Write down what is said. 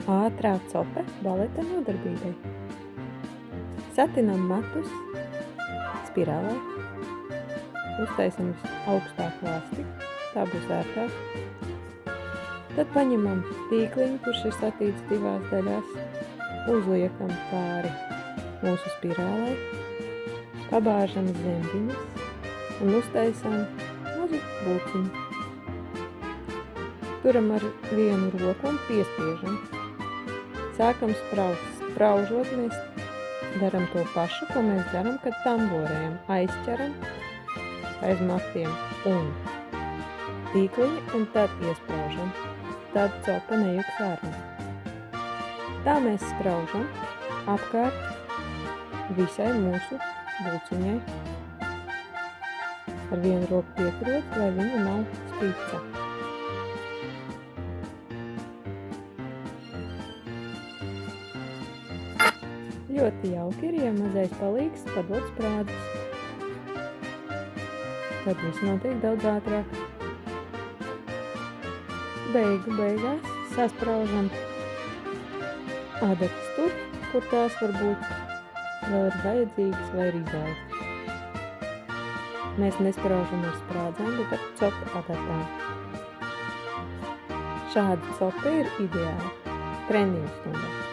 Ātrā cope baleta nodarbībai. Satinam matus spirālē, uztaisam augstāku lasti, tā būs ērtāk. Tad paņemam tīkliņu, kurš ir satīts divās daļās, uzliekam pāri mūsu spirālē, pabāžam zembiņas un uztaisam mazu būciņu. Turam ar vienu roku un piespiežam. Sākam spraust. Spraužot mēs daram to pašu, ko mēs daram, kad tamborējam. Aizķeram aiz matiem un tīkliņu un tad iespraužam. Tad copa nejuks ārā. Tā mēs spraužam apkārt visai mūsu būciņai. Ar vienu roku pieturot, lai viņa nav spīca. Ļoti jauki ir, ja mazais palīgs padod sprādus. Tad viss notiek daudz ātrāk. Beigās saspraužam adatas tur, kur tās varbūt vēl ir vajadzīgas vai ir izlaistas. Mēs nespraužam ar sprādzēm, bet ar copu adatām. Šāda copa ir ideāla treniņu stundā.